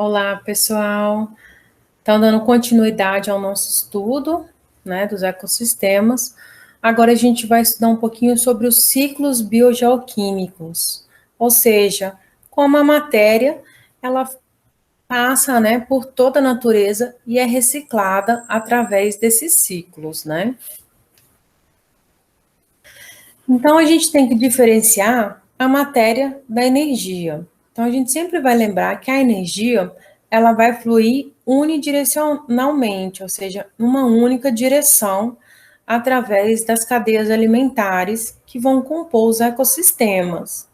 Olá, pessoal. Então, dando continuidade ao nosso estudo, né, dos ecossistemas. Agora a gente vai estudar um pouquinho sobre os ciclos biogeoquímicos, ou seja, como a matéria, ela passa, né, por toda a natureza e é reciclada através desses ciclos, né? Então, a gente tem que diferenciar a matéria da energia. Então, a gente sempre vai lembrar que a energia, ela vai fluir unidirecionalmente, ou seja, numa única direção, através das cadeias alimentares que vão compor os ecossistemas.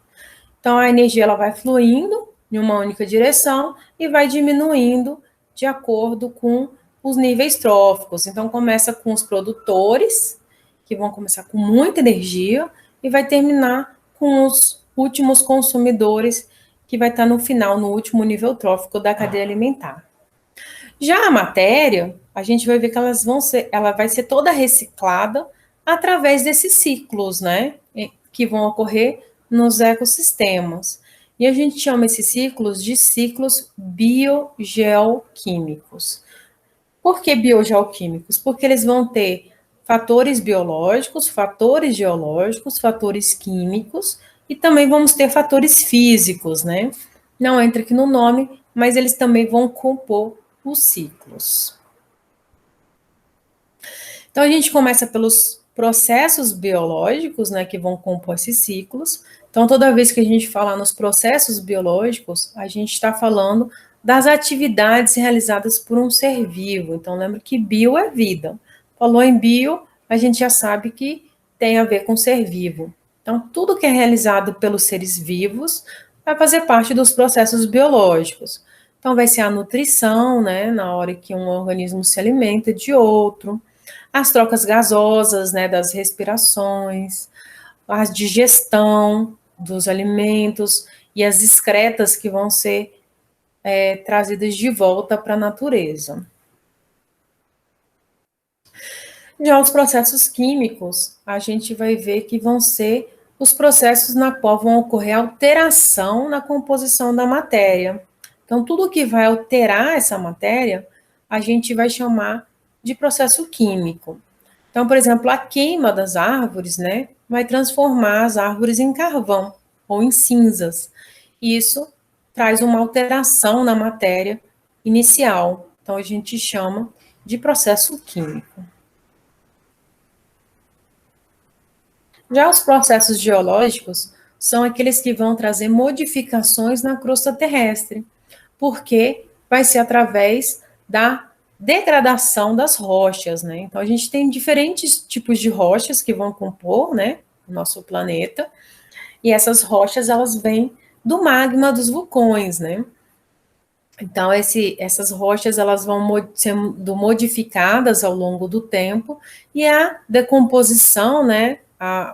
Então, a energia ela vai fluindo em uma única direção e vai diminuindo de acordo com os níveis tróficos. Então, começa com os produtores, que vão começar com muita energia, e vai terminar com os últimos consumidores, que vai estar no final, no último nível trófico da cadeia alimentar. Já a matéria, a gente vai ver que ela vai ser toda reciclada através desses ciclos, né, que vão ocorrer nos ecossistemas. E a gente chama esses ciclos de ciclos biogeoquímicos. Por que biogeoquímicos? Porque eles vão ter fatores biológicos, fatores geológicos, fatores químicos e também vamos ter fatores físicos, né? Não entra aqui no nome, mas eles também vão compor os ciclos. Então a gente começa pelos processos biológicos, né, que vão compor esses ciclos. Então toda vez que a gente fala nos processos biológicos, a gente está falando das atividades realizadas por um ser vivo. Então lembra que bio é vida. Falou em bio, a gente já sabe que tem a ver com ser vivo. Então tudo que é realizado pelos seres vivos vai fazer parte dos processos biológicos. Então vai ser a nutrição, né, na hora que um organismo se alimenta de outro, as trocas gasosas, né, das respirações, a digestão dos alimentos e as excretas que vão ser trazidas de volta para a natureza. Já os processos químicos, a gente vai ver que vão ser os processos na qual vão ocorrer alteração na composição da matéria. Então, tudo que vai alterar essa matéria, a gente vai chamar de processo químico. Então, por exemplo, a queima das árvores, né, vai transformar as árvores em carvão ou em cinzas. Isso traz uma alteração na matéria inicial. Então, a gente chama de processo químico. Já os processos geológicos são aqueles que vão trazer modificações na crosta terrestre, porque vai ser através da degradação das rochas, né? Então a gente tem diferentes tipos de rochas que vão compor, né, o nosso planeta, e essas rochas elas vêm do magma dos vulcões, né? Então essas rochas elas vão sendo modificadas ao longo do tempo e a decomposição, né,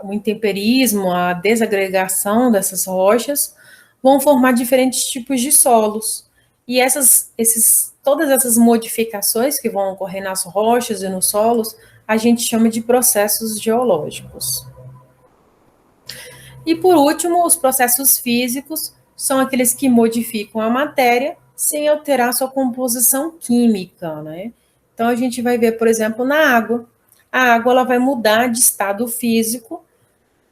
o intemperismo, a desagregação dessas rochas vão formar diferentes tipos de solos. E todas essas modificações que vão ocorrer nas rochas e nos solos, a gente chama de processos geológicos. E por último, os processos físicos são aqueles que modificam a matéria sem alterar sua composição química, né? Então a gente vai ver, por exemplo, na água. A água ela vai mudar de estado físico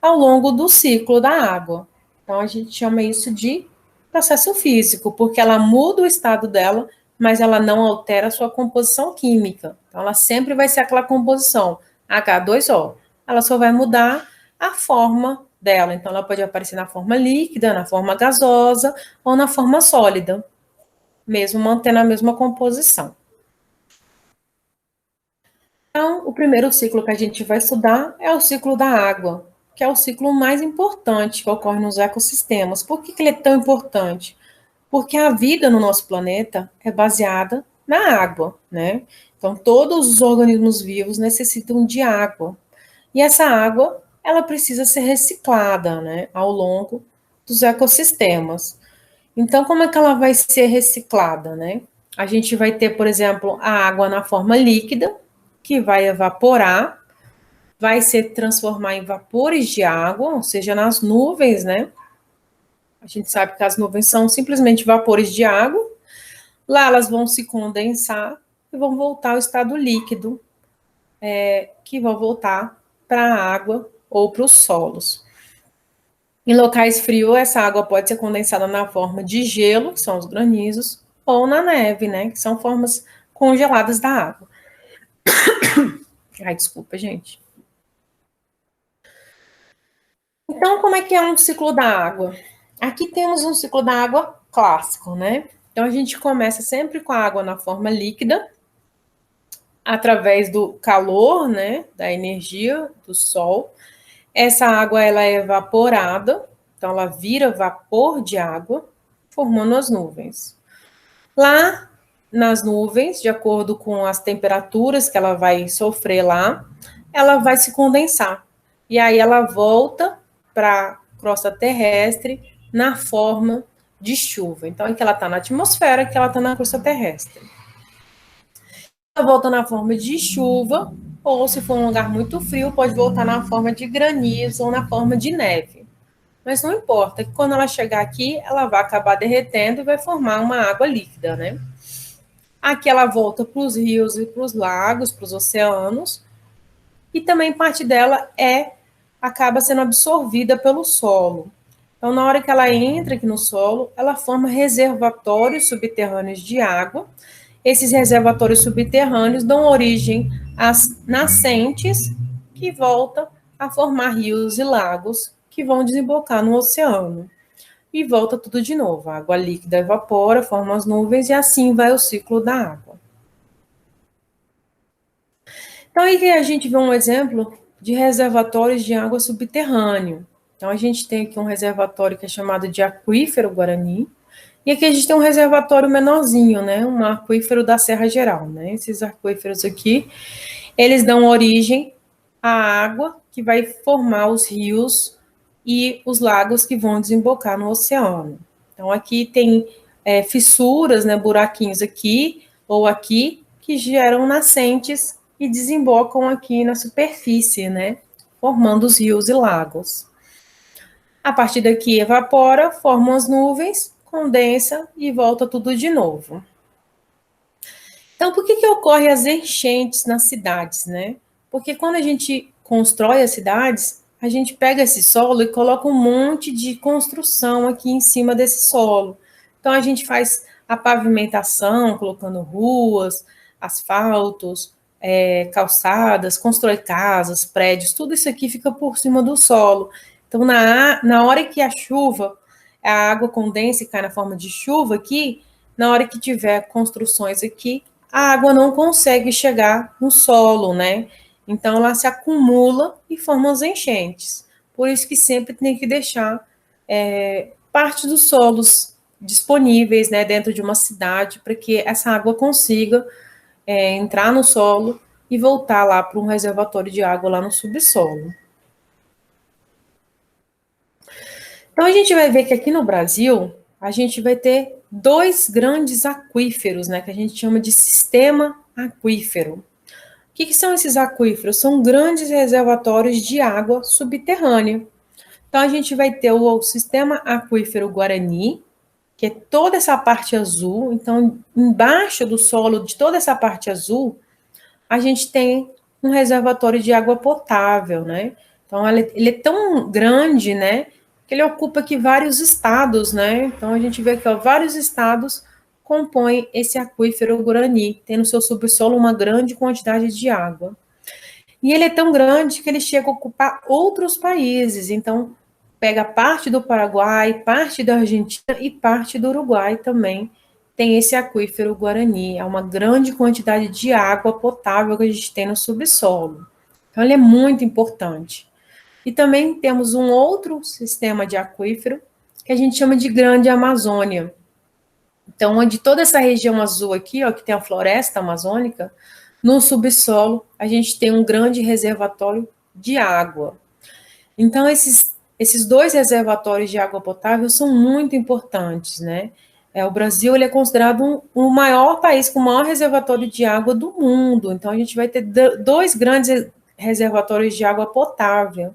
ao longo do ciclo da água. Então a gente chama isso de processo físico, porque ela muda o estado dela, mas ela não altera a sua composição química. Então ela sempre vai ser aquela composição H2O. Ela só vai mudar a forma dela. Então ela pode aparecer na forma líquida, na forma gasosa ou na forma sólida, mesmo mantendo a mesma composição. Então, o primeiro ciclo que a gente vai estudar é o ciclo da água, que é o ciclo mais importante que ocorre nos ecossistemas. Por que ele é tão importante? Porque a vida no nosso planeta é baseada na água, né? Então, todos os organismos vivos necessitam de água. E essa água, ela precisa ser reciclada, né, ao longo dos ecossistemas. Então, como é que ela vai ser reciclada, né? A gente vai ter, por exemplo, a água na forma líquida, que vai evaporar, vai se transformar em vapores de água, ou seja, nas nuvens, né? A gente sabe que as nuvens são simplesmente vapores de água, Lá elas vão se condensar e vão voltar ao estado líquido, que vão voltar para a água ou para os solos. Em locais frios, essa água pode ser condensada na forma de gelo, que são os granizos, ou na neve, né, que são formas congeladas da água. Ai, desculpa, gente. Então, como é que é um ciclo da água? Aqui temos um ciclo da água clássico, né? Então, a gente começa sempre com a água na forma líquida, através do calor, né, da energia do sol. Essa água ela é evaporada, então ela vira vapor de água, formando as nuvens. Lá nas nuvens, de acordo com as temperaturas que ela vai sofrer lá, ela vai se condensar. E aí ela volta para a crosta terrestre na forma de chuva. Então, é que ela está na atmosfera, que ela está na crosta terrestre. Ela volta na forma de chuva, ou se for um lugar muito frio, pode voltar na forma de granizo ou na forma de neve. Mas não importa, que quando ela chegar aqui, ela vai acabar derretendo e vai formar uma água líquida, né? Aqui ela volta para os rios e para os lagos, para os oceanos, e também parte dela acaba sendo absorvida pelo solo. Então, na hora que ela entra aqui no solo, ela forma reservatórios subterrâneos de água. Esses reservatórios subterrâneos dão origem às nascentes, que voltam a formar rios e lagos, que vão desembocar no oceano. E volta tudo de novo. A água líquida evapora, forma as nuvens, e assim vai o ciclo da água. Então, aí a gente vê um exemplo de reservatórios de água subterrâneo. Então, a gente tem aqui um reservatório que é chamado de aquífero Guarani, e aqui a gente tem um reservatório menorzinho, né, um aquífero da Serra Geral, né. Esses aquíferos aqui, eles dão origem à água que vai formar os rios e os lagos que vão desembocar no oceano. Então, aqui tem fissuras, né, buraquinhos aqui ou aqui, que geram nascentes e desembocam aqui na superfície, né, formando os rios e lagos. A partir daqui evapora, formam as nuvens, condensa e volta tudo de novo. Então, por que ocorrem as enchentes nas cidades, né? Porque quando a gente constrói as cidades, a gente pega esse solo e coloca um monte de construção aqui em cima desse solo. Então, a gente faz a pavimentação, colocando ruas, asfaltos, calçadas, constrói casas, prédios, tudo isso aqui fica por cima do solo. Então, na hora que a chuva, a água condensa e cai na forma de chuva aqui, na hora que tiver construções aqui, a água não consegue chegar no solo, né? Então ela se acumula e forma as enchentes. Por isso que sempre tem que deixar parte dos solos disponíveis, né, dentro de uma cidade, para que essa água consiga entrar no solo e voltar lá para um reservatório de água lá no subsolo. Então a gente vai ver que aqui no Brasil a gente vai ter dois grandes aquíferos, né, que a gente chama de sistema aquífero. O que são esses aquíferos? São grandes reservatórios de água subterrânea. Então, a gente vai ter o sistema aquífero Guarani, que é toda essa parte azul. Então, embaixo do solo de toda essa parte azul, a gente tem um reservatório de água potável, né? Então, ele é tão grande, né, que ele ocupa aqui vários estados, né? Então, a gente vê aqui, ó, vários estados compõem esse aquífero Guarani, tem no seu subsolo uma grande quantidade de água. E ele é tão grande que ele chega a ocupar outros países. Então, pega parte do Paraguai, parte da Argentina e parte do Uruguai também. Tem esse aquífero Guarani. É uma grande quantidade de água potável que a gente tem no subsolo. Então, ele é muito importante. E também temos um outro sistema de aquífero que a gente chama de Grande Amazônia. Então, onde toda essa região azul aqui, ó, que tem a floresta amazônica, no subsolo, a gente tem um grande reservatório de água. Então, esses dois reservatórios de água potável são muito importantes, né? O Brasil ele é considerado o maior país com o maior reservatório de água do mundo. Então, a gente vai ter dois grandes reservatórios de água potável.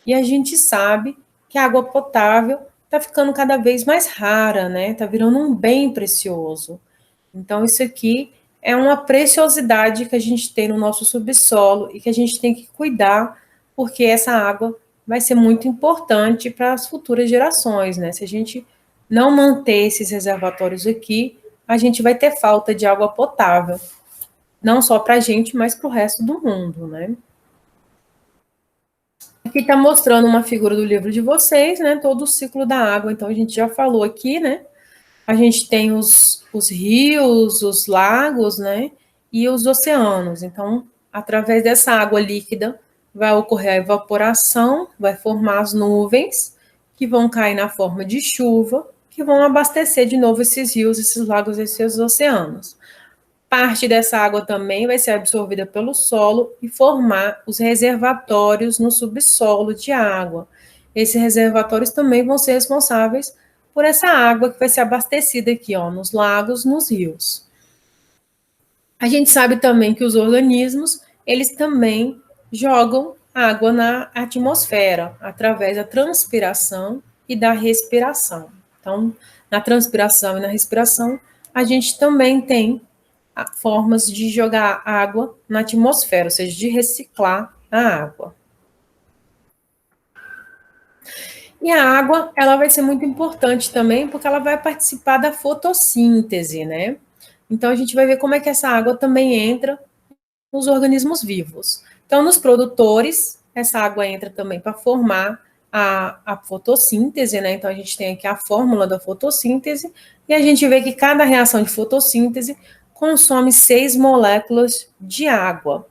E a gente sabe que a água potável está ficando cada vez mais rara, né? Está virando um bem precioso. Então, isso aqui é uma preciosidade que a gente tem no nosso subsolo e que a gente tem que cuidar, porque essa água vai ser muito importante para as futuras gerações, né? Se a gente não manter esses reservatórios aqui, a gente vai ter falta de água potável, não só para a gente, mas para o resto do mundo, né? Aqui está mostrando uma figura do livro de vocês, né? Todo o ciclo da água. Então, a gente já falou aqui, né? A gente tem os rios, os lagos, né? E os oceanos. Então, através dessa água líquida, vai ocorrer a evaporação, vai formar as nuvens, que vão cair na forma de chuva, que vão abastecer de novo esses rios, esses lagos, esses oceanos. Parte dessa água também vai ser absorvida pelo solo e formar os reservatórios no subsolo de água. Esses reservatórios também vão ser responsáveis por essa água que vai ser abastecida aqui, ó, nos lagos, nos rios. A gente sabe também que os organismos, eles também jogam água na atmosfera através da transpiração e da respiração. Então, na transpiração e na respiração, a gente também tem formas de jogar água na atmosfera, ou seja, de reciclar a água. E a água, ela vai ser muito importante também, porque ela vai participar da fotossíntese, né? Então, a gente vai ver como é que essa água também entra nos organismos vivos. Então, nos produtores, essa água entra também para formar a fotossíntese, né? Então, a gente tem aqui a fórmula da fotossíntese, e a gente vê que cada reação de fotossíntese consome 6 moléculas de água.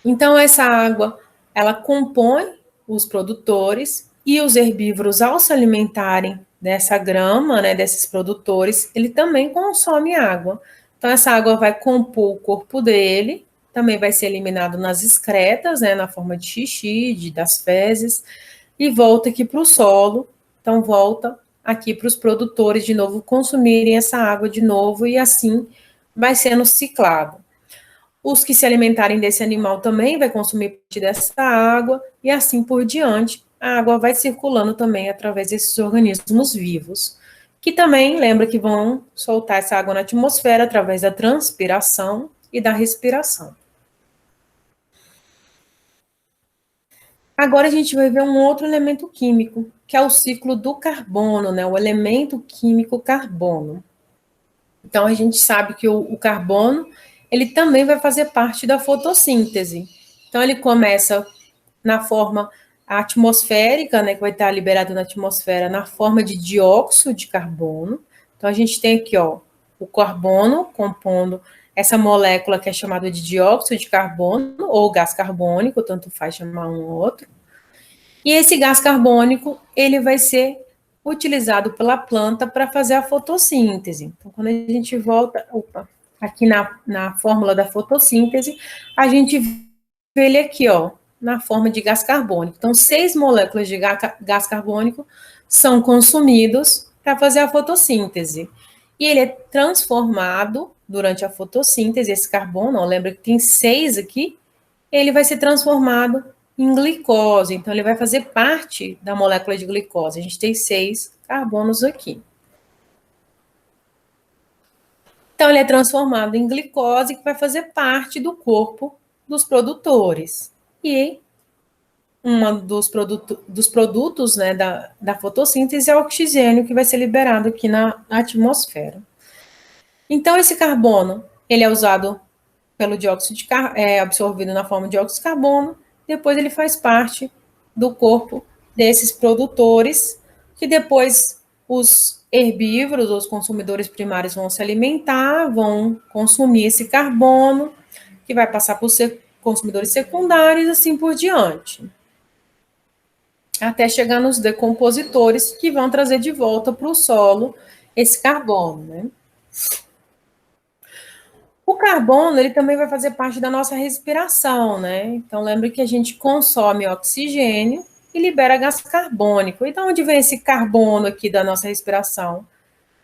Então, essa água, ela compõe os produtores e os herbívoros, ao se alimentarem dessa grama, né, desses produtores, ele também consome água. Então, essa água vai compor o corpo dele, também vai ser eliminado nas excretas, né, na forma de xixi, das fezes, e volta aqui para o solo. Então, volta aqui para os produtores de novo consumirem essa água de novo, e assim vai sendo ciclado. Os que se alimentarem desse animal também vai consumir parte dessa água, e assim por diante. A água vai circulando também através desses organismos vivos, que também, lembra que vão soltar essa água na atmosfera através da transpiração e da respiração. Agora a gente vai ver um outro elemento químico, que é o ciclo do carbono, né? O elemento químico carbono. Então, a gente sabe que o carbono, ele também vai fazer parte da fotossíntese. Então, ele começa na forma atmosférica, né, que vai estar liberado na atmosfera, na forma de dióxido de carbono. Então, a gente tem aqui, ó, o carbono compondo essa molécula que é chamada de dióxido de carbono, ou gás carbônico, tanto faz chamar um ou outro. E esse gás carbônico, ele vai ser utilizado pela planta para fazer a fotossíntese. Então, quando a gente volta, aqui na fórmula da fotossíntese, a gente vê ele aqui, ó, na forma de gás carbônico. Então, 6 moléculas de gás carbônico são consumidos para fazer a fotossíntese. E ele é transformado durante a fotossíntese, esse carbono, ó, lembra que tem 6 aqui, ele vai ser transformado em glicose. Então, ele vai fazer parte da molécula de glicose. A gente tem 6 carbonos aqui. Então, ele é transformado em glicose, que vai fazer parte do corpo dos produtores. E um dos produtos, né, da fotossíntese é o oxigênio, que vai ser liberado aqui na atmosfera. Então, esse carbono, ele é usado pelo dióxido de carbono, é absorvido na forma de dióxido de carbono, depois ele faz parte do corpo desses produtores, que depois os herbívoros, os consumidores primários vão se alimentar, vão consumir esse carbono, que vai passar por consumidores secundários, assim por diante. Até chegar nos decompositores, que vão trazer de volta para o solo esse carbono, né? O carbono, ele também vai fazer parte da nossa respiração, né? Então, lembre que a gente consome oxigênio e libera gás carbônico. Então, onde vem esse carbono aqui da nossa respiração?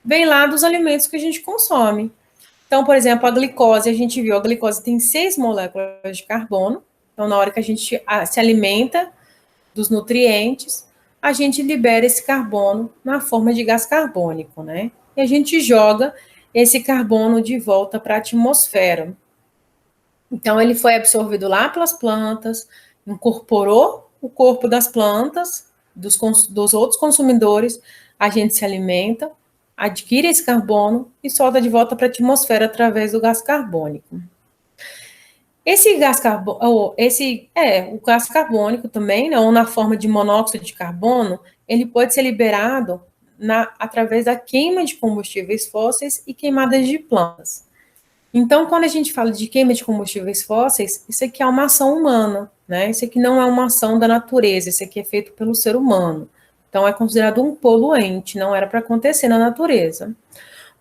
Vem lá dos alimentos que a gente consome. Então, por exemplo, a glicose, a gente viu, a glicose tem 6 moléculas de carbono. Então, na hora que a gente se alimenta dos nutrientes, a gente libera esse carbono na forma de gás carbônico, né? E a gente joga esse carbono de volta para a atmosfera. Então, ele foi absorvido lá pelas plantas, incorporou o corpo das plantas, dos outros consumidores, a gente se alimenta, adquire esse carbono e solta de volta para a atmosfera através do gás carbônico. Esse gás carbônico, o gás carbônico também, né, ou na forma de monóxido de carbono, ele pode ser liberado através da queima de combustíveis fósseis e queimadas de plantas. Então, quando a gente fala de queima de combustíveis fósseis, isso aqui é uma ação humana, né? Isso aqui não é uma ação da natureza, isso aqui é feito pelo ser humano. Então, é considerado um poluente, não era para acontecer na natureza.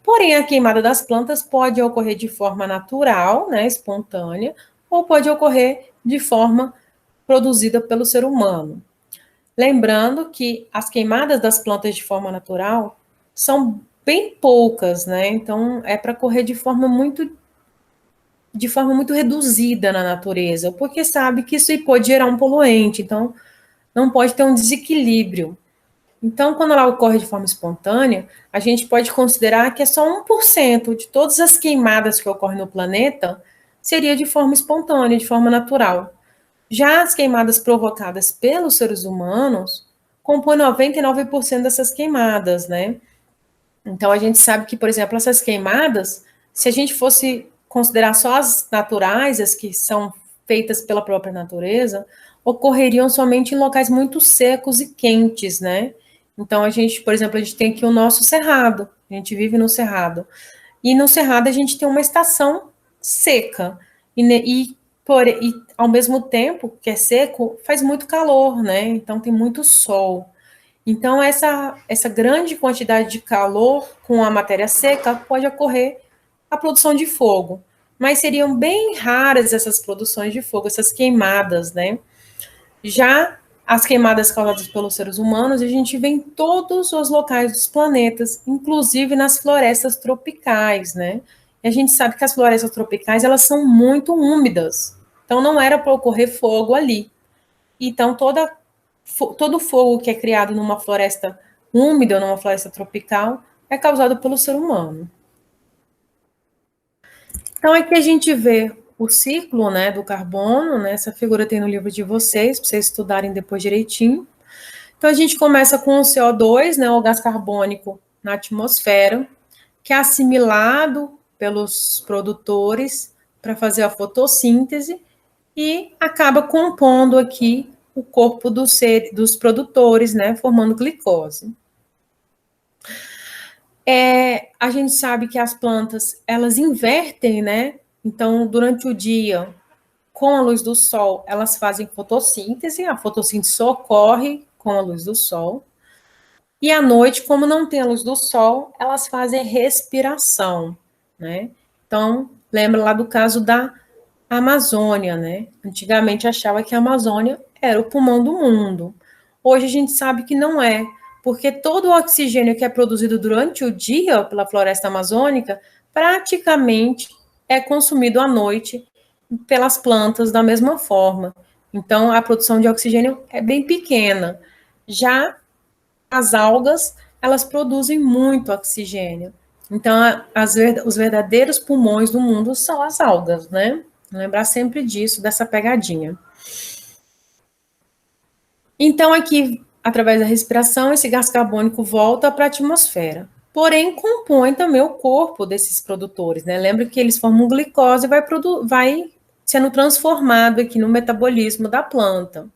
Porém, a queimada das plantas pode ocorrer de forma natural, né, espontânea, ou pode ocorrer de forma produzida pelo ser humano. Lembrando que as queimadas das plantas de forma natural são bem poucas, né? Então, é para ocorrer de forma muito reduzida na natureza, porque sabe que isso pode gerar um poluente, então não pode ter um desequilíbrio. Então, quando ela ocorre de forma espontânea, a gente pode considerar que é só 1% de todas as queimadas que ocorrem no planeta seria de forma espontânea, de forma natural. Já as queimadas provocadas pelos seres humanos compõem 99% dessas queimadas, né? Então, a gente sabe que, por exemplo, essas queimadas, se a gente fosse considerar só as naturais, as que são feitas pela própria natureza, ocorreriam somente em locais muito secos e quentes, né? Então, a gente, por exemplo, a gente tem aqui o nosso cerrado, a gente vive no cerrado, e no cerrado a gente tem uma estação seca, e ao mesmo tempo que é seco, faz muito calor, né? Então, tem muito sol. Então, essa grande quantidade de calor com a matéria seca pode ocorrer a produção de fogo, mas seriam bem raras essas produções de fogo, essas queimadas, né? Já as queimadas causadas pelos seres humanos, a gente vê em todos os locais dos planetas, inclusive nas florestas tropicais, né? E a gente sabe que as florestas tropicais, elas são muito úmidas, então não era para ocorrer fogo ali. Então, todo fogo que é criado numa floresta úmida ou numa floresta tropical é causado pelo ser humano. Então, aqui a gente vê o ciclo, né, do carbono, né, essa figura tem no livro de vocês, para vocês estudarem depois direitinho. Então, a gente começa com o CO2, né, o gás carbônico na atmosfera, que é assimilado pelos produtores para fazer a fotossíntese e acaba compondo aqui o corpo dos produtores, né, formando glicose. A gente sabe que as plantas, elas invertem, né? Então, durante o dia, com a luz do sol, elas fazem fotossíntese, a fotossíntese só ocorre com a luz do sol. E à noite, como não tem a luz do sol, elas fazem respiração, né? Então, lembra lá do caso da Amazônia, né? Antigamente achava que a Amazônia era o pulmão do mundo. Hoje a gente sabe que não é, porque todo o oxigênio que é produzido durante o dia pela floresta amazônica praticamente é consumido à noite pelas plantas da mesma forma. Então, a produção de oxigênio é bem pequena. Já as algas, elas produzem muito oxigênio. Então, os verdadeiros pulmões do mundo são as algas, né? Lembrar sempre disso, dessa pegadinha. Então, aqui, através da respiração, esse gás carbônico volta para a atmosfera. Porém, compõe também o corpo desses produtores, né? Lembra que eles formam glicose e vai sendo transformado aqui no metabolismo da planta.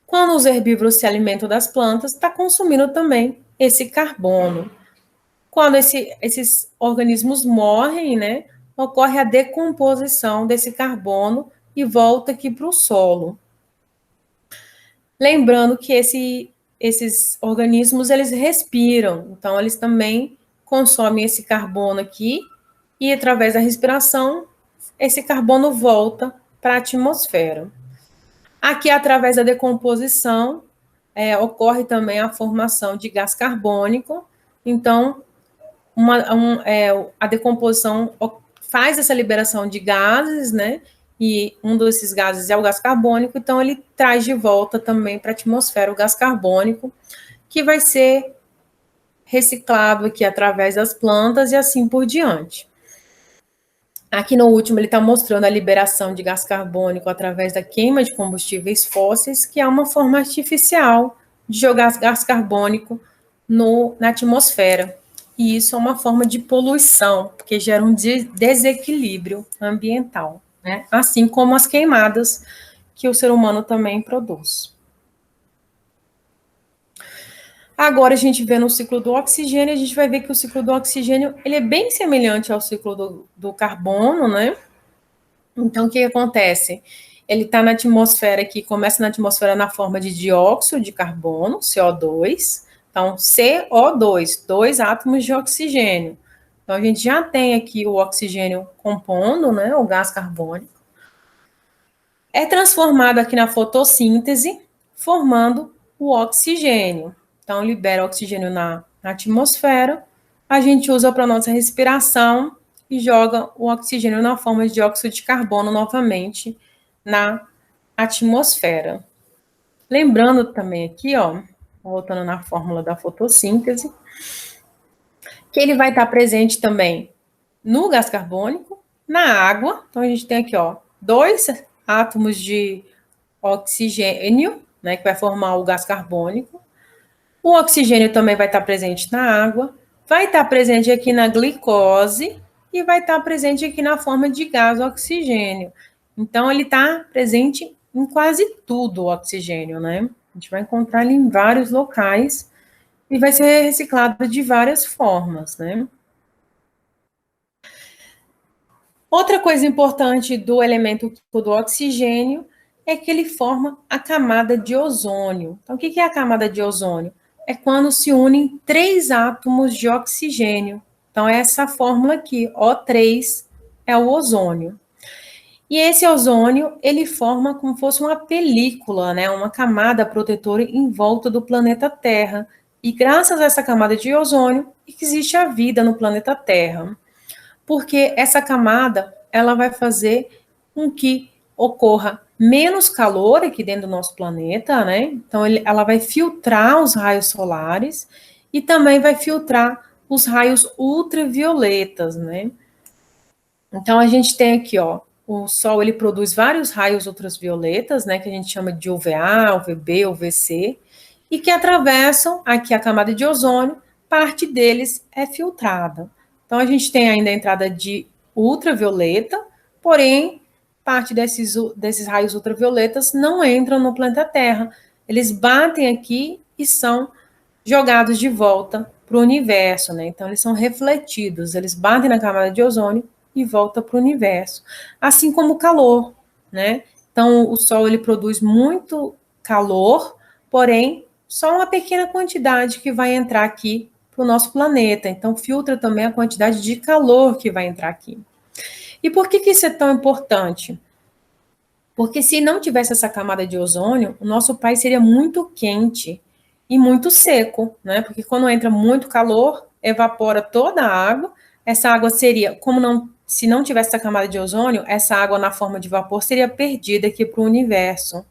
Quando os herbívoros se alimentam das plantas, está consumindo também esse carbono. Quando esses organismos morrem, né, ocorre a decomposição desse carbono e volta aqui para o solo. Lembrando que esses organismos, eles respiram, então eles também consomem esse carbono aqui e através da respiração, esse carbono volta para a atmosfera. Aqui, através da decomposição, ocorre também a formação de gás carbônico. Então, a decomposição faz essa liberação de gases, né? E um desses gases é o gás carbônico, então ele traz de volta também para a atmosfera o gás carbônico, que vai ser reciclado aqui através das plantas e assim por diante. Aqui no último, ele está mostrando a liberação de gás carbônico através da queima de combustíveis fósseis, que é uma forma artificial de jogar gás carbônico na atmosfera. E isso é uma forma de poluição, porque gera um desequilíbrio ambiental, né? Assim como as queimadas que o ser humano também produz. Agora a gente vê no ciclo do oxigênio, a gente vai ver que o ciclo do oxigênio ele é bem semelhante ao ciclo do carbono, né? Então, o que acontece? Ele está na atmosfera aqui, começa na atmosfera na forma de dióxido de carbono, CO2. Então, CO2, 2 átomos de oxigênio. Então, a gente já tem aqui o oxigênio compondo, né, o gás carbônico. É transformado aqui na fotossíntese, formando o oxigênio. Então, libera oxigênio na atmosfera, a gente usa para nossa respiração e joga o oxigênio na forma de dióxido de carbono novamente na atmosfera. Lembrando também aqui, ó, voltando na fórmula da fotossíntese, que ele vai estar presente também no gás carbônico, na água. Então, a gente tem aqui, ó, 2 átomos de oxigênio, né, que vai formar o gás carbônico. O oxigênio também vai estar presente na água, vai estar presente aqui na glicose e vai estar presente aqui na forma de gás oxigênio. Então, ele está presente em quase tudo o oxigênio, né? A gente vai encontrar ele em vários locais e vai ser reciclado de várias formas, né? Outra coisa importante do elemento do oxigênio é que ele forma a camada de ozônio. Então, o que é a camada de ozônio? É quando se unem 3 átomos de oxigênio. Então, é essa fórmula aqui, O3 é o ozônio. E esse ozônio, ele forma como se fosse uma película, né, uma camada protetora em volta do planeta Terra. E graças a essa camada de ozônio, existe a vida no planeta Terra. Porque essa camada, ela vai fazer com que ocorra menos calor aqui dentro do nosso planeta, né? Então, ela vai filtrar os raios solares e também vai filtrar os raios ultravioletas, né? Então, a gente tem aqui, ó, o Sol, ele produz vários raios ultravioletas, né, que a gente chama de UVA, UVB, UVC, e que atravessam aqui a camada de ozônio, parte deles é filtrada. Então, a gente tem ainda a entrada de ultravioleta, porém, parte desses raios ultravioletas não entram no planeta Terra. Eles batem aqui e são jogados de volta para o universo, né? Então, eles são refletidos, eles batem na camada de ozônio e voltam para o universo. Assim como o calor, né? Então, o Sol, ele produz muito calor, porém, só uma pequena quantidade que vai entrar aqui para o nosso planeta. Então, filtra também a quantidade de calor que vai entrar aqui. E por que isso é tão importante? Porque se não tivesse essa camada de ozônio, o nosso país seria muito quente e muito seco, né? Porque quando entra muito calor, evapora toda a água. Essa água seria, se não tivesse essa camada de ozônio, essa água na forma de vapor seria perdida aqui para o universo.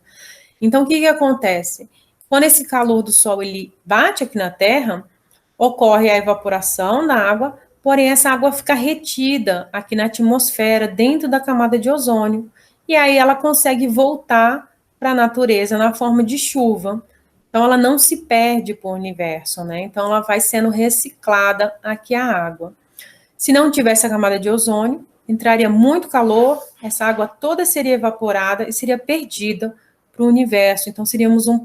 Então, o que acontece? Quando esse calor do Sol ele bate aqui na Terra, ocorre a evaporação da água, porém essa água fica retida aqui na atmosfera, dentro da camada de ozônio, e aí ela consegue voltar para a natureza na forma de chuva. Então ela não se perde para o universo, né? Então ela vai sendo reciclada aqui a água. Se não tivesse a camada de ozônio, entraria muito calor, essa água toda seria evaporada e seria perdida para o universo. Então seríamos um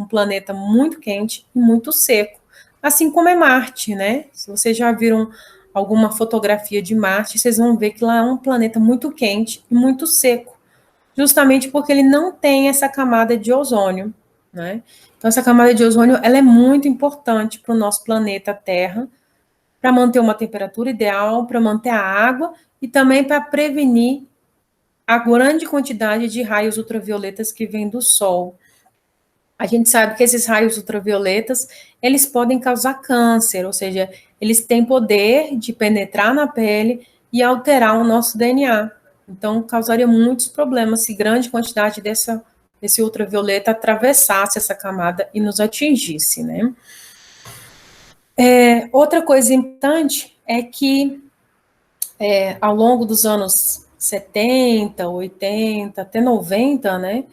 planeta muito quente e muito seco. Assim como é Marte, né? Se vocês já viram alguma fotografia de Marte, vocês vão ver que lá é um planeta muito quente e muito seco, justamente porque ele não tem essa camada de ozônio, né? Então, essa camada de ozônio, ela é muito importante para o nosso planeta Terra, para manter uma temperatura ideal, para manter a água e também para prevenir a grande quantidade de raios ultravioletas que vem do Sol. A gente sabe que esses raios ultravioletas, eles podem causar câncer, ou seja, eles têm poder de penetrar na pele e alterar o nosso DNA. Então, causaria muitos problemas se grande quantidade desse ultravioleta atravessasse essa camada e nos atingisse, né? Outra coisa importante é que, ao longo dos anos 70, 80, até 90, né,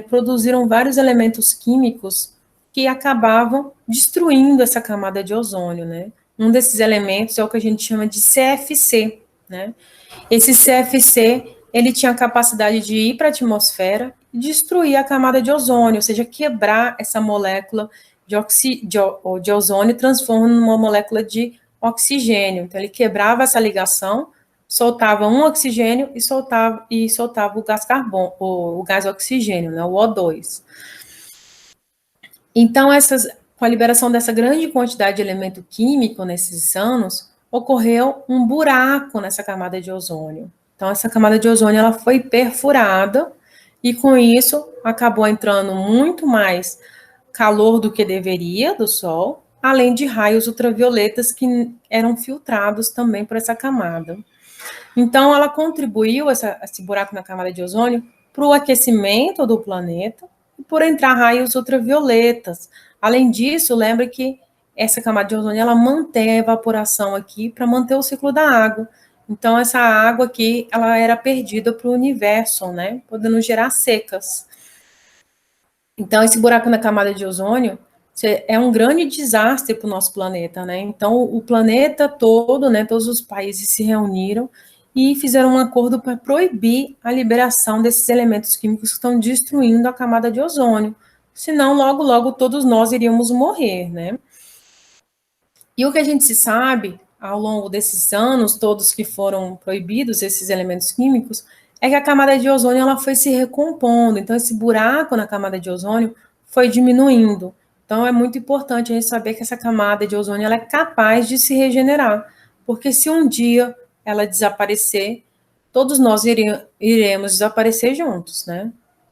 produziram vários elementos químicos que acabavam destruindo essa camada de ozônio, né? Um desses elementos é o que a gente chama de CFC, né? Esse CFC, ele tinha a capacidade de ir para a atmosfera e destruir a camada de ozônio, ou seja, quebrar essa molécula de ozônio e transforma numa molécula de oxigênio. Então, ele quebrava essa ligação, soltava um oxigênio e soltava o gás carbono, o gás oxigênio, né, o O2. Então, com a liberação dessa grande quantidade de elemento químico nesses anos, ocorreu um buraco nessa camada de ozônio. Então, essa camada de ozônio ela foi perfurada e, com isso, acabou entrando muito mais calor do que deveria do Sol, além de raios ultravioletas que eram filtrados também por essa camada. Então, ela contribuiu, esse buraco na camada de ozônio, para o aquecimento do planeta e por entrar raios ultravioletas. Além disso, lembre que essa camada de ozônio, ela mantém a evaporação aqui para manter o ciclo da água. Então, essa água aqui, ela era perdida para o universo, né? Podendo gerar secas. Então, esse buraco na camada de ozônio é um grande desastre para o nosso planeta, né? Então, o planeta todo, né, todos os países se reuniram e fizeram um acordo para proibir a liberação desses elementos químicos que estão destruindo a camada de ozônio. Senão, logo, logo, todos nós iríamos morrer, né? E o que a gente se sabe, ao longo desses anos todos que foram proibidos, esses elementos químicos, é que a camada de ozônio ela foi se recompondo. Então, esse buraco na camada de ozônio foi diminuindo. Então, é muito importante a gente saber que essa camada de ozônio ela é capaz de se regenerar. Porque se um dia ela desaparecer, todos nós iremos desaparecer juntos, né?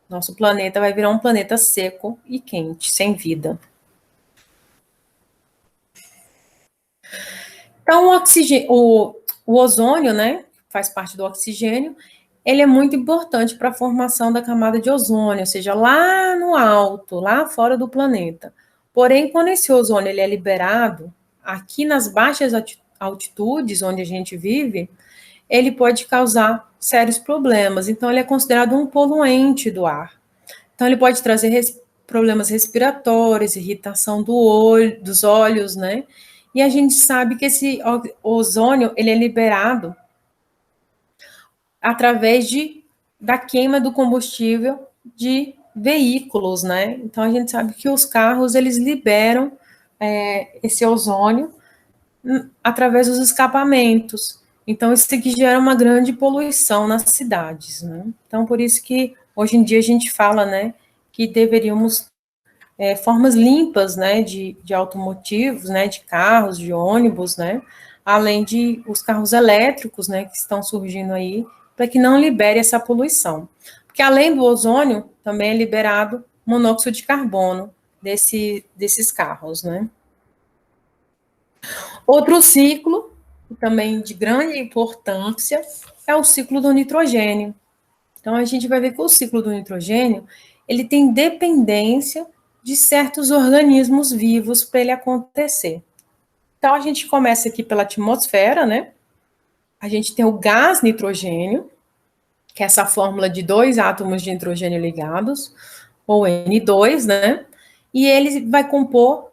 Nosso planeta vai virar um planeta seco e quente, sem vida. Então, o ozônio, né, faz parte do oxigênio, ele é muito importante para a formação da camada de ozônio, ou seja, lá no alto, lá fora do planeta. Porém, quando esse ozônio ele é liberado, aqui nas baixas altitudes onde a gente vive, ele pode causar sérios problemas. Então, ele é considerado um poluente do ar. Então, ele pode trazer problemas respiratórios, irritação dos olhos, né? E a gente sabe que esse ozônio ele é liberado através da queima do combustível de veículos, né? Então a gente sabe que os carros eles liberam esse ozônio através dos escapamentos. Então isso aqui gera uma grande poluição nas cidades, né? Então por isso que hoje em dia a gente fala, né, que deveríamos formas limpas, né, de automotivos, né, de carros, de ônibus, né, além de os carros elétricos, né, que estão surgindo aí, para que não libere essa poluição. Porque além do ozônio, também é liberado monóxido de carbono desses carros, né. Outro ciclo, também de grande importância, é o ciclo do nitrogênio. Então, a gente vai ver que o ciclo do nitrogênio, ele tem dependência de certos organismos vivos para ele acontecer. Então, a gente começa aqui pela atmosfera, né? A gente tem o gás nitrogênio, que é essa fórmula de 2 átomos de nitrogênio ligados, ou N2, né? E ele vai compor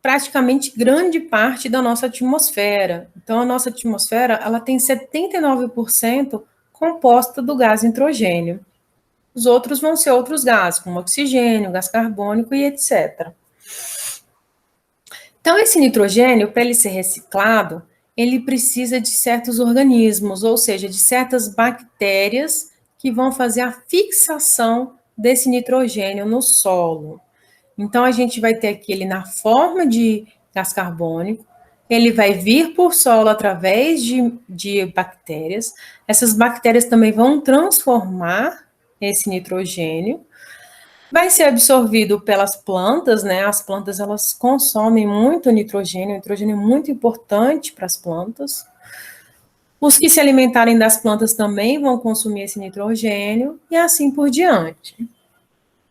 praticamente grande parte da nossa atmosfera. Então, a nossa atmosfera, ela tem 79% composta do gás nitrogênio. Os outros vão ser outros gases, como oxigênio, gás carbônico e etc. Então, esse nitrogênio, para ele ser reciclado, ele precisa de certos organismos, ou seja, de certas bactérias que vão fazer a fixação desse nitrogênio no solo. Então, a gente vai ter aqui ele na forma de gás carbônico, ele vai vir por solo através de bactérias, essas bactérias também vão transformar esse nitrogênio, vai ser absorvido pelas plantas, né? As plantas elas consomem muito nitrogênio, o nitrogênio é muito importante para as plantas. Os que se alimentarem das plantas também vão consumir esse nitrogênio e assim por diante.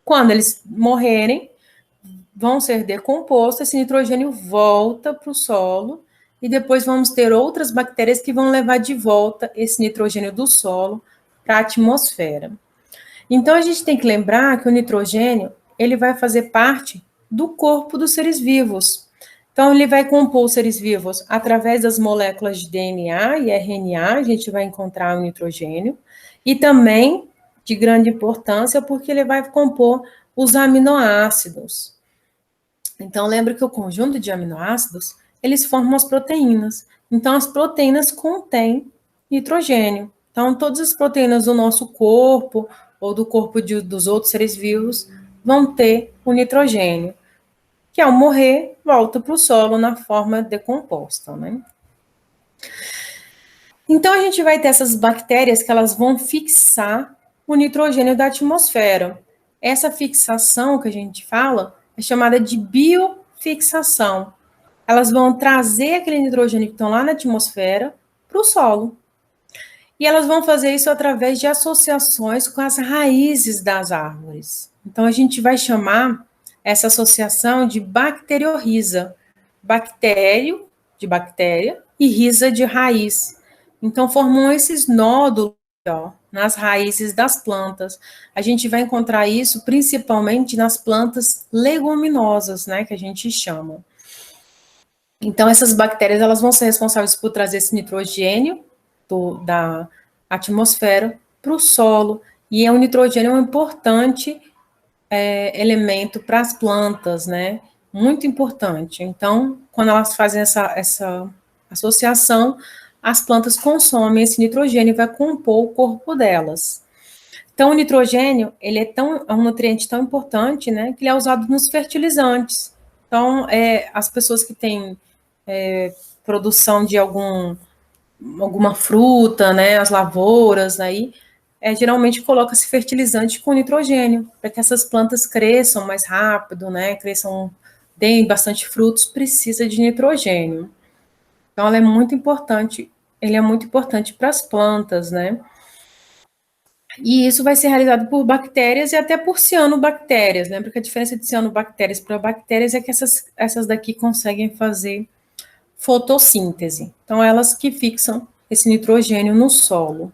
Quando eles morrerem, vão ser decompostas, esse nitrogênio volta para o solo, e depois vamos ter outras bactérias que vão levar de volta esse nitrogênio do solo para a atmosfera. Então, a gente tem que lembrar que o nitrogênio, ele vai fazer parte do corpo dos seres vivos. Então, ele vai compor os seres vivos através das moléculas de DNA e RNA, a gente vai encontrar o nitrogênio, e também, de grande importância, porque ele vai compor os aminoácidos. Então, lembra que o conjunto de aminoácidos, eles formam as proteínas. Então, as proteínas contêm nitrogênio. Então, todas as proteínas do nosso corpo ou do corpo dos outros seres vivos vão ter o nitrogênio, que ao morrer, volta para o solo na forma decomposta, né? Então, a gente vai ter essas bactérias que elas vão fixar o nitrogênio da atmosfera. Essa fixação que a gente fala é chamada de biofixação. Elas vão trazer aquele nitrogênio que estão lá na atmosfera para o solo. E elas vão fazer isso através de associações com as raízes das árvores. Então, a gente vai chamar essa associação de bacteriorrisa. Bactério, de bactéria, e risa de raiz. Então, formam esses nódulos nas raízes das plantas. A gente vai encontrar isso principalmente nas plantas leguminosas, né, que a gente chama. Então, essas bactérias, elas vão ser responsáveis por trazer esse nitrogênio da atmosfera para o solo, e o nitrogênio é um importante elemento para as plantas, né, muito importante. Então, quando elas fazem essa associação, as plantas consomem esse nitrogênio e vai compor o corpo delas. Então, o nitrogênio, ele é um nutriente tão importante, né, que ele é usado nos fertilizantes. Então, as pessoas que têm produção de alguma fruta, né, as lavouras, aí, geralmente coloca-se fertilizante com nitrogênio, para que essas plantas cresçam mais rápido, né, deem bastante frutos, precisa de nitrogênio. Então, ela é muito importante, ele é muito importante para as plantas, né? E isso vai ser realizado por bactérias e até por cianobactérias. Lembra que a diferença de cianobactérias para bactérias é que essas daqui conseguem fazer fotossíntese. Então, elas que fixam esse nitrogênio no solo.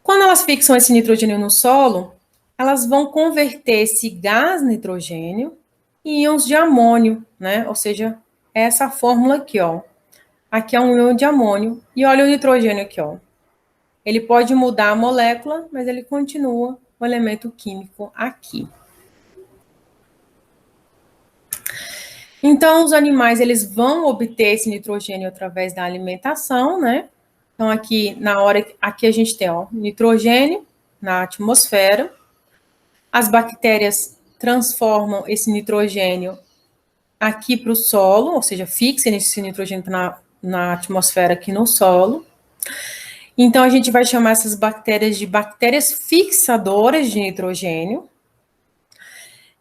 Quando elas fixam esse nitrogênio no solo, elas vão converter esse gás nitrogênio em íons de amônio, né? Ou seja, é essa fórmula aqui, ó. Aqui é um íon de amônio, e olha o nitrogênio aqui, ó. Ele pode mudar a molécula, mas ele continua o elemento químico aqui. Então, os animais, eles vão obter esse nitrogênio através da alimentação, né? Então, aqui a gente tem, ó, nitrogênio na atmosfera. As bactérias transformam esse nitrogênio aqui para o solo, ou seja, fixam esse nitrogênio na atmosfera aqui no solo. Então, a gente vai chamar essas bactérias de bactérias fixadoras de nitrogênio.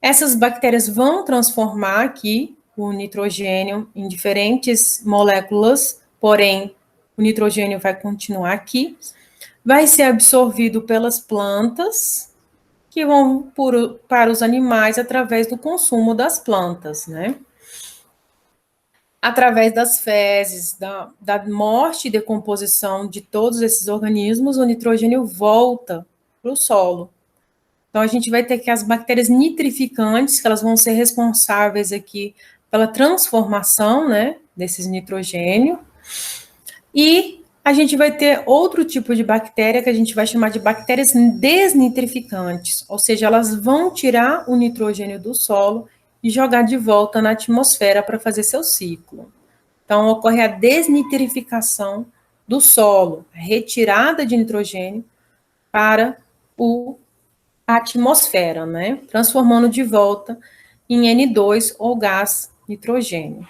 Essas bactérias vão transformar aqui o nitrogênio em diferentes moléculas, porém, o nitrogênio vai continuar aqui. Vai ser absorvido pelas plantas, que vão para os animais através do consumo das plantas, né? Através das fezes, da morte e decomposição de todos esses organismos, o nitrogênio volta para o solo. Então, a gente vai ter que as bactérias nitrificantes, que elas vão ser responsáveis aqui pela transformação, né, desses nitrogênio. E a gente vai ter outro tipo de bactéria que a gente vai chamar de bactérias desnitrificantes, ou seja, elas vão tirar o nitrogênio do solo e jogar de volta na atmosfera para fazer seu ciclo. Então, ocorre a desnitrificação do solo, a retirada de nitrogênio para a atmosfera, né? Transformando de volta em N2 ou gás nitrogênio.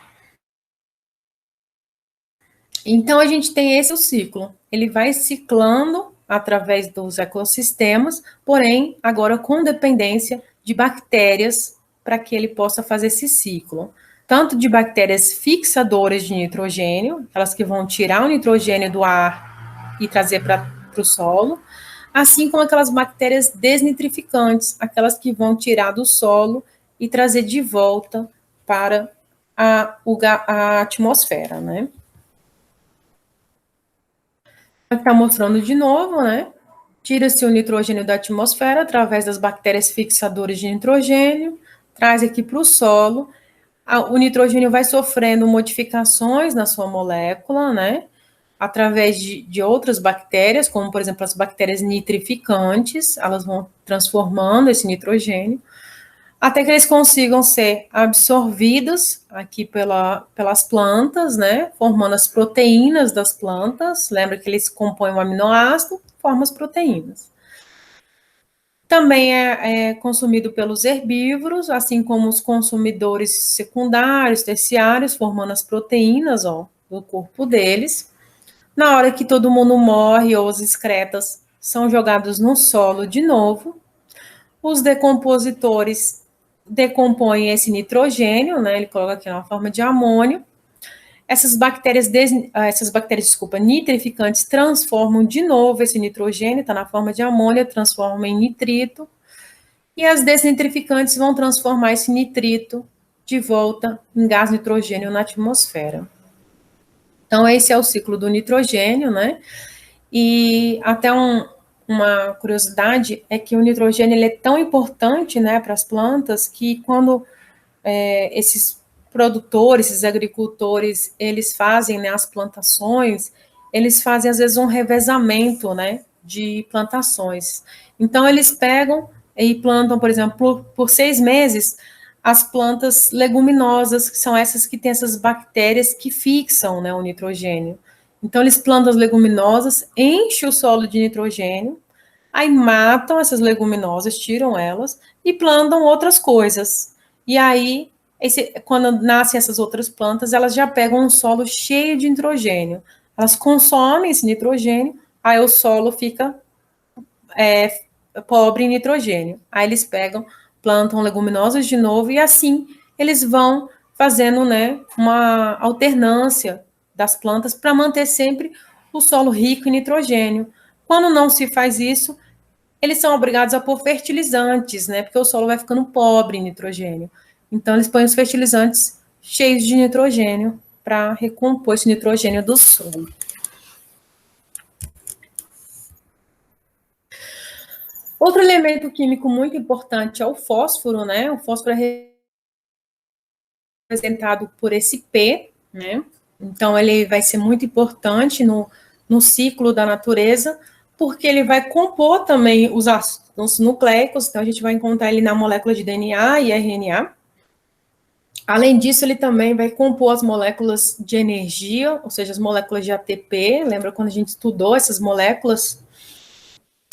Então, a gente tem esse o ciclo. Ele vai ciclando através dos ecossistemas, porém, agora com dependência de bactérias para que ele possa fazer esse ciclo. Tanto de bactérias fixadoras de nitrogênio, elas que vão tirar o nitrogênio do ar e trazer para o solo, assim como aquelas bactérias desnitrificantes, aquelas que vão tirar do solo e trazer de volta para a atmosfera, né? Está mostrando de novo, né? Tira-se o nitrogênio da atmosfera através das bactérias fixadoras de nitrogênio, traz aqui para o solo. O nitrogênio vai sofrendo modificações na sua molécula, né? Através de outras bactérias, como, por exemplo, as bactérias nitrificantes, elas vão transformando esse nitrogênio, até que eles consigam ser absorvidos aqui pelas plantas, né? Formando as proteínas das plantas. Lembra que eles compõem um aminoácido, formam as proteínas. Também é consumido pelos herbívoros, assim como os consumidores secundários, terciários, formando as proteínas, ó, do corpo deles. Na hora que todo mundo morre ou os excretas são jogados no solo de novo, os decompositores decompõem esse nitrogênio, né? Ele coloca aqui na forma de amônio. Essas bactérias, nitrificantes transformam de novo esse nitrogênio, está na forma de amônio, transformam em nitrito. E as desnitrificantes vão transformar esse nitrito de volta em gás nitrogênio na atmosfera. Então, esse é o ciclo do nitrogênio, né? E até uma curiosidade é que o nitrogênio ele é tão importante, né, para as plantas que quando esses produtores, esses agricultores, eles fazem, né, as plantações, eles fazem às vezes um revezamento, né, de plantações. Então eles pegam e plantam, por exemplo, por 6 meses as plantas leguminosas, que são essas que têm essas bactérias que fixam, né, o nitrogênio. Então eles plantam as leguminosas, enchem o solo de nitrogênio, aí matam essas leguminosas, tiram elas e plantam outras coisas. E aí, quando nascem essas outras plantas, elas já pegam um solo cheio de nitrogênio. Elas consomem esse nitrogênio, aí o solo fica pobre em nitrogênio. Aí eles pegam, plantam leguminosas de novo e assim eles vão fazendo, né, uma alternância das plantas para manter sempre o solo rico em nitrogênio. Quando não se faz isso, eles são obrigados a pôr fertilizantes, né? Porque o solo vai ficando pobre em nitrogênio. Então, eles põem os fertilizantes cheios de nitrogênio para recompor esse nitrogênio do solo. Outro elemento químico muito importante é o fósforo, né? O fósforo é representado por esse P, né? Então, ele vai ser muito importante no ciclo da natureza, porque ele vai compor também os ácidos nucleicos, então a gente vai encontrar ele na molécula de DNA e RNA. Além disso, ele também vai compor as moléculas de energia, ou seja, as moléculas de ATP. Lembra quando a gente estudou essas moléculas?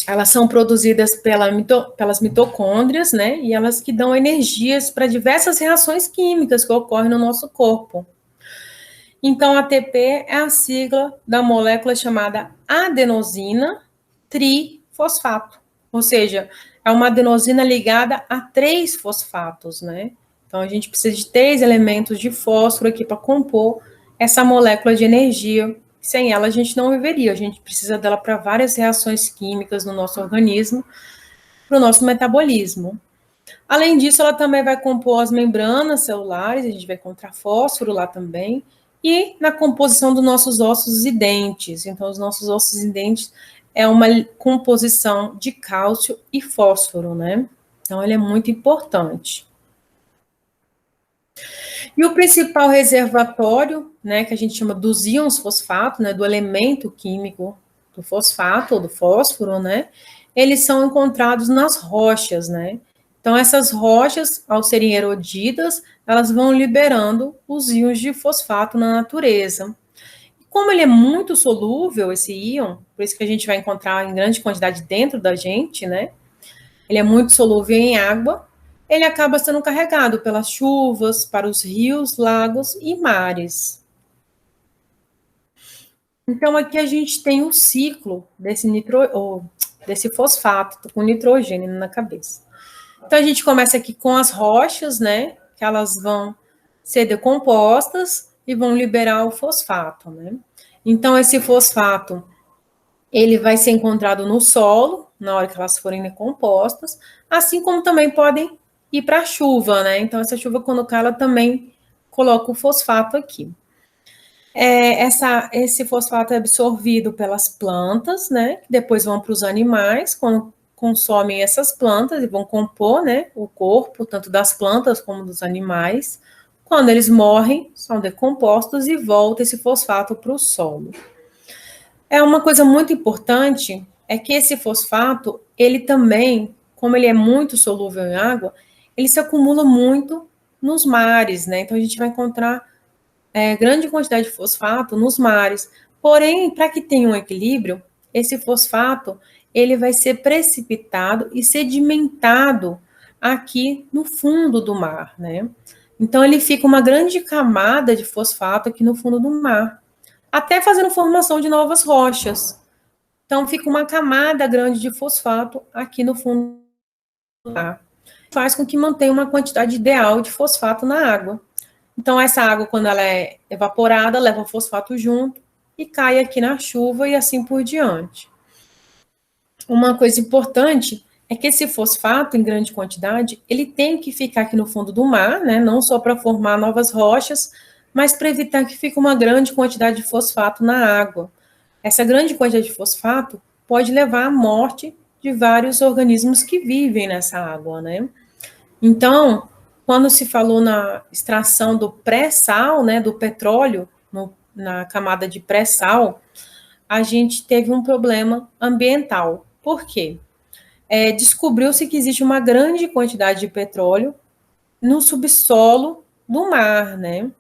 Elas são produzidas pelas mitocôndrias, né? E elas que dão energias para diversas reações químicas que ocorrem no nosso corpo. Então, ATP é a sigla da molécula chamada adenosina trifosfato, ou seja, é uma adenosina ligada a 3 fosfatos, né? Então, a gente precisa de 3 elementos de fósforo aqui para compor essa molécula de energia. Sem ela, a gente não viveria. A gente precisa dela para várias reações químicas no nosso organismo, para o nosso metabolismo. Além disso, ela também vai compor as membranas celulares, a gente vai encontrar fósforo lá também, e na composição dos nossos ossos e dentes. Então, os nossos ossos e dentes é uma composição de cálcio e fósforo, né? Então, ele é muito importante. E o principal reservatório, né, que a gente chama dos íons fosfato, né, do elemento químico do fosfato ou do fósforo, né, eles são encontrados nas rochas, né. Então, essas rochas, ao serem erodidas, elas vão liberando os íons de fosfato na natureza. Como ele é muito solúvel, esse íon, por isso que a gente vai encontrar em grande quantidade dentro da gente, né, ele é muito solúvel em água, ele acaba sendo carregado pelas chuvas, para os rios, lagos e mares. Então, aqui a gente tem um ciclo desse fosfato com nitrogênio na cabeça. Então, a gente começa aqui com as rochas, né? Que elas vão ser decompostas e vão liberar o fosfato, né? Então, esse fosfato, ele vai ser encontrado no solo, na hora que elas forem decompostas, assim como também podem e para a chuva, né? Então, essa chuva, quando cai, ela também coloca o fosfato aqui. Esse fosfato é absorvido pelas plantas, né? Que depois vão para os animais, quando consomem essas plantas e vão compor, né? O corpo, tanto das plantas como dos animais. Quando eles morrem, são decompostos e volta esse fosfato para o solo. É uma coisa muito importante é que esse fosfato, ele também, como ele é muito solúvel em água, ele se acumula muito nos mares, né? Então a gente vai encontrar grande quantidade de fosfato nos mares. Porém, para que tenha um equilíbrio, esse fosfato ele vai ser precipitado e sedimentado aqui no fundo do mar, né? Então ele fica uma grande camada de fosfato aqui no fundo do mar, até fazendo formação de novas rochas. Então fica uma camada grande de fosfato aqui no fundo do mar. Faz com que mantenha uma quantidade ideal de fosfato na água. Então, essa água, quando ela é evaporada, leva o fosfato junto e cai aqui na chuva e assim por diante. Uma coisa importante é que esse fosfato, em grande quantidade, ele tem que ficar aqui no fundo do mar, né? Não só para formar novas rochas, mas para evitar que fique uma grande quantidade de fosfato na água. Essa grande quantidade de fosfato pode levar à morte de vários organismos que vivem nessa água, né? Então, quando se falou na extração do pré-sal, né, do petróleo, na camada de pré-sal, a gente teve um problema ambiental. Por quê? Descobriu-se que existe uma grande quantidade de petróleo no subsolo do mar, né?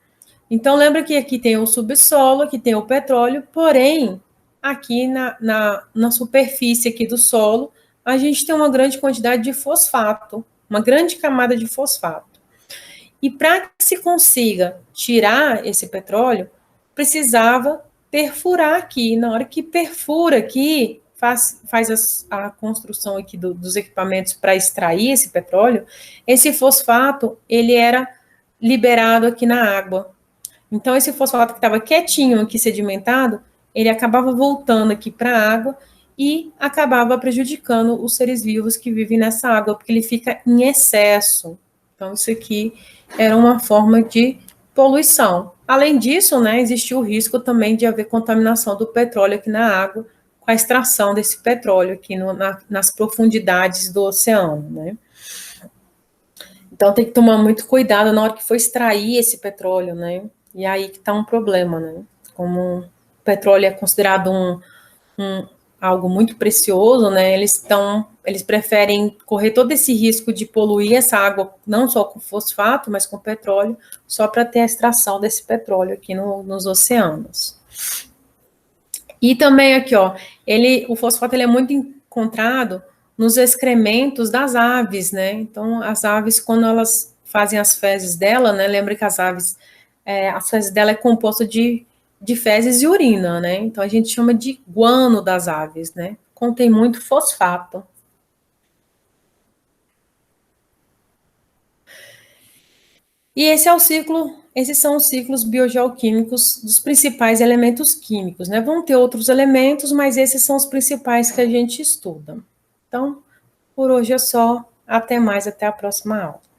Então, lembra que aqui tem o subsolo, aqui tem o petróleo, porém, aqui na superfície aqui do solo, a gente tem uma grande quantidade de fosfato, uma grande camada de fosfato. E para que se consiga tirar esse petróleo, precisava perfurar aqui. Na hora que perfura aqui, faz a construção aqui dos equipamentos para extrair esse petróleo, esse fosfato, ele era liberado aqui na água. Então, esse fosfato que estava quietinho aqui, sedimentado, ele acabava voltando aqui para a água e acabava prejudicando os seres vivos que vivem nessa água, porque ele fica em excesso. Então, isso aqui era uma forma de poluição. Além disso, né, existiu o risco também de haver contaminação do petróleo aqui na água, com a extração desse petróleo aqui nas profundidades do oceano, né. Então, tem que tomar muito cuidado na hora que for extrair esse petróleo, né? E aí que está um problema, né? Como o petróleo é considerado algo muito precioso, né? Eles preferem correr todo esse risco de poluir essa água, não só com fosfato, mas com petróleo, só para ter a extração desse petróleo aqui nos oceanos. E também aqui, ó, o fosfato ele é muito encontrado nos excrementos das aves, né? Então, as aves, quando elas fazem as fezes dela, né? Lembra que as fezes dela é composto de fezes e urina, né? Então, a gente chama de guano das aves, né? Contém muito fosfato. E esses são os ciclos biogeoquímicos dos principais elementos químicos, né? Vão ter outros elementos, mas esses são os principais que a gente estuda. Então, por hoje é só. Até mais, até a próxima aula.